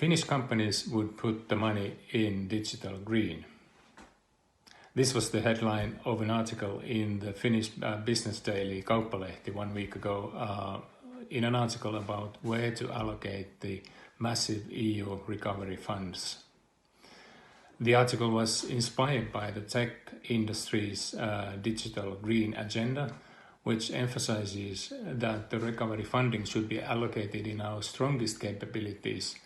Finnish companies would put the money in digital green. This was the headline of an article in the Finnish business daily Kauppalehti 1 week ago, in an article about where to allocate the massive EU recovery funds. The article was inspired by the tech industry's digital green agenda, which emphasizes that the recovery funding should be allocated in our strongest capabilities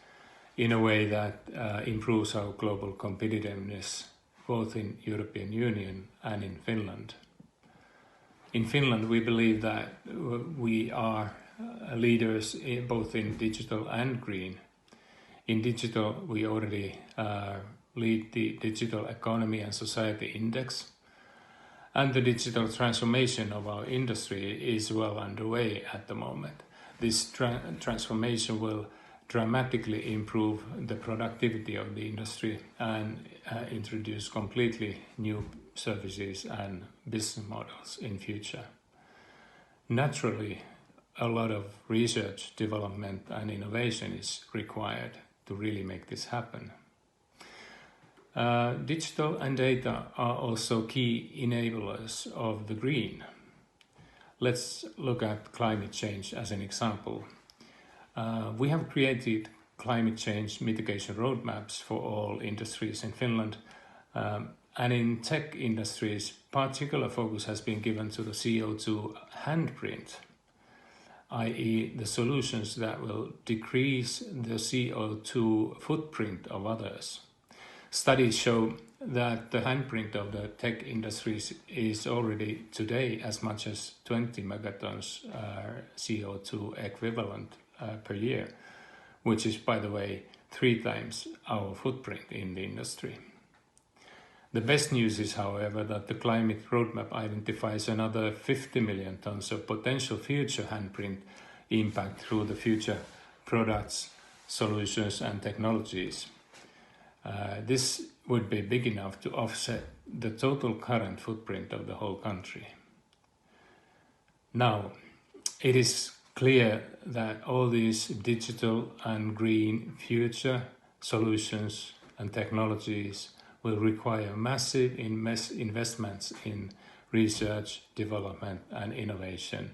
in a way that improves our global competitiveness, both in European Union and in Finland. In Finland, we believe that we are leaders both in digital and green. In digital, we already lead the Digital Economy and Society Index, and the digital transformation of our industry is well underway at the moment. This transformation will dramatically improve the productivity of the industry and introduce completely new services and business models in future. Naturally, a lot of research, development and innovation is required to really make this happen. Digital and data are also key enablers of the green. Let's look at climate change as an example. We have created climate change mitigation roadmaps for all industries in Finland, and in tech industries, particular focus has been given to the CO2 handprint, i.e. the solutions that will decrease the CO2 footprint of others. Studies show that the handprint of the tech industries is already today as much as 20 megatons CO2 equivalent per year, which is, by the way, 3 times our footprint in the industry. The best news is, however, that the climate roadmap identifies another 50 million tons of potential future handprint impact through the future products, solutions and technologies. This would be big enough to offset the total current footprint of the whole country. Now, it is clear that all these digital and green future solutions and technologies will require massive investments in research, development and innovation,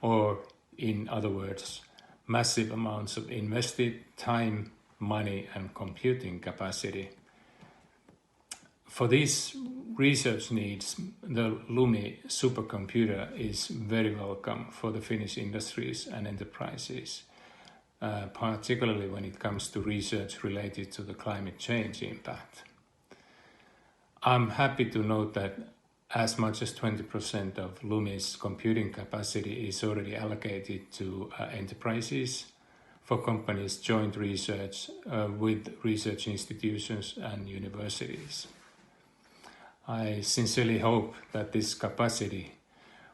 or in other words, massive amounts of invested time, money and computing capacity. For these research needs, the LUMI supercomputer is very welcome for the Finnish industries and enterprises, particularly when it comes to research related to the climate change impact. I'm happy to note that as much as 20% of LUMI's computing capacity is already allocated to enterprises for companies' joint research with research institutions and universities. I sincerely hope that this capacity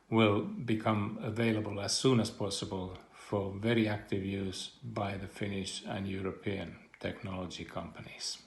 will become available as soon as possible for very active use by the Finnish and European technology companies.